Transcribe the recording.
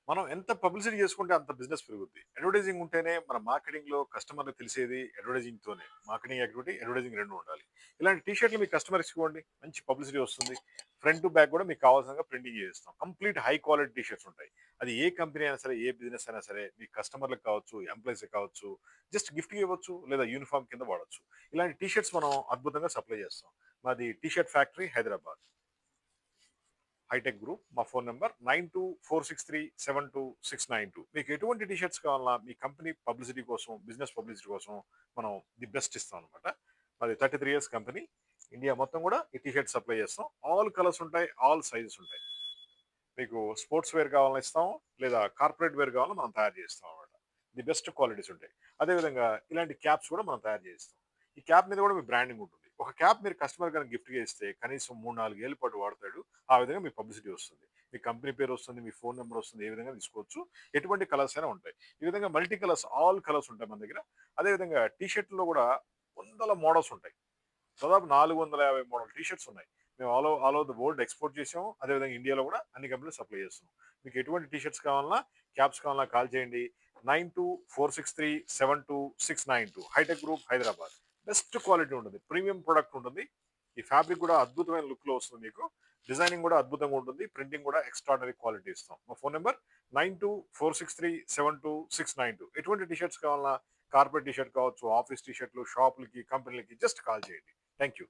మనం ఎంత పబ్లిసిటీ చేసుకుంటే అంత బిజినెస్ పెరుగుద్ది. అడ్వర్టైజింగ్ ఉంటేనే మన మార్కెటింగ్‌లో కస్టమర్‌కి తెలిసేది అడ్వర్టైజింగ్‌తోనే. మార్కెటింగ్ యాక్టివిటీ, అడ్వర్టైజింగ్ 2 ఉండాలి. ఇలాంటి టీ షర్ట్‌లు మీ కస్టమర్స్‌కి ఇవ్వండి. మంచి పబ్లిసిటీ వస్తుంది. ఫ్రంట్ టు బ్యాక్ కూడా మీకు కావాల్సినంగా ప్రింటింగ్ చేసేస్తాం. Complete high quality T shirts ఉంటాయి. అది ఏ కంపెనీ అయినా సరే, ఏ బిజినెస్ అయినా సరే, మీ కస్టమర్‌లకు కావచ్చు, ఎంప్లాయీస్‌కి కావచ్చు, జస్ట్ గిఫ్ట్‌గా ఇవ్వచ్చు లేదా యూనిఫార్మ్ కింద వాడొచ్చు. ఇలాంటి టీ షర్ట్స్ మనం అద్భుతంగా సప్లై చేస్తాం. మాది T shirt factory Hyderabad. Hi tech group. మా ఫోన్ నంబర్ 9246372692. మీకు ఎటువంటి టీ షర్ట్స్ కావాలన్నా మీ కంపెనీ పబ్లిసిటీ కోసం, బిజినెస్ పబ్లిసిటీ కోసం మనం ది బెస్ట్ ఇస్తాం అనమాట. మాది 33 ఇయర్స్ కంపెనీ. ఇండియా మొత్తం కూడా ఈ టీ షర్ట్ సప్లై చేస్తాం. ఆల్ కలర్స్ ఉంటాయి, ఆల్ సైజెస్ ఉంటాయి. మీకు స్పోర్ట్స్ వేర్ కావాలన్నా ఇస్తాం, లేదా కార్పొరేట్ వేర్ కావాలన్నా మనం తయారు చేస్తాం అనమాట. ది బెస్ట్ క్వాలిటీస్ ఉంటాయి. అదేవిధంగా ఇలాంటి క్యాప్స్ కూడా మనం తయారు చేస్తాం. ఈ క్యాప్ మీద కూడా మీ బ్రాండింగ్ ఉంటుంది. ఒక క్యాప్ మీరు కస్టమర్ కనుక గిఫ్ట్‌గా ఇస్తే కనీసం 3, 4 ఏళ్ల పాటు వాడతాడు. ఆ విధంగా మీ పబ్లిసిటీ వస్తుంది. మీ కంపెనీ పేరు వస్తుంది, మీ ఫోన్ నంబర్ వస్తుంది. ఏ విధంగా తీసుకోవచ్చు. ఎటువంటి కలర్స్ అయినా ఉంటాయి. ఈ విధంగా మల్టీ కలర్స్, ఆల్ కలర్స్ ఉంటాయి మన దగ్గర. అదేవిధంగా టీ షర్ట్‌లో కూడా వందల మోడల్స్ ఉంటాయి. దాదాపు 450 మోడల్ టీ షర్ట్స్ ఉన్నాయి. మేము all over the world export చేసాము. అదేవిధంగా ఇండియాలో కూడా అన్ని కంపెనీలు సప్లై చేస్తున్నాం. మీకు ఎటువంటి టీ షర్ట్స్ కావాలన్నా, క్యాప్స్ కావాలన్నా కాల్ చేయండి. 9246372692 hi tech group Hyderabad. Best quality ఉంటుంది. ప్రీమియం ప్రొడక్ట్ ఉంటుంది. ఈ ఫ్యాబ్రిక్ కూడా అద్భుతమైన లుక్‌లో వస్తుంది మీకు. డిజైనింగ్ కూడా అద్భుతంగా ఉంటుంది. ప్రింటింగ్ కూడా ఎక్స్ట్రార్డినరీ క్వాలిటీ ఇస్తాం. మా ఫోన్ నంబర్ 9246372692. ఎటువంటి టీ షర్ట్స్ కావాలన్నా, కార్పొరేట్ టీ షర్ట్ కావచ్చు, ఆఫీస్ టీ షర్ట్‌లు, షాపులకి, కంపెనీలకి జస్ట్ కాల్ చేయండి. Thank you.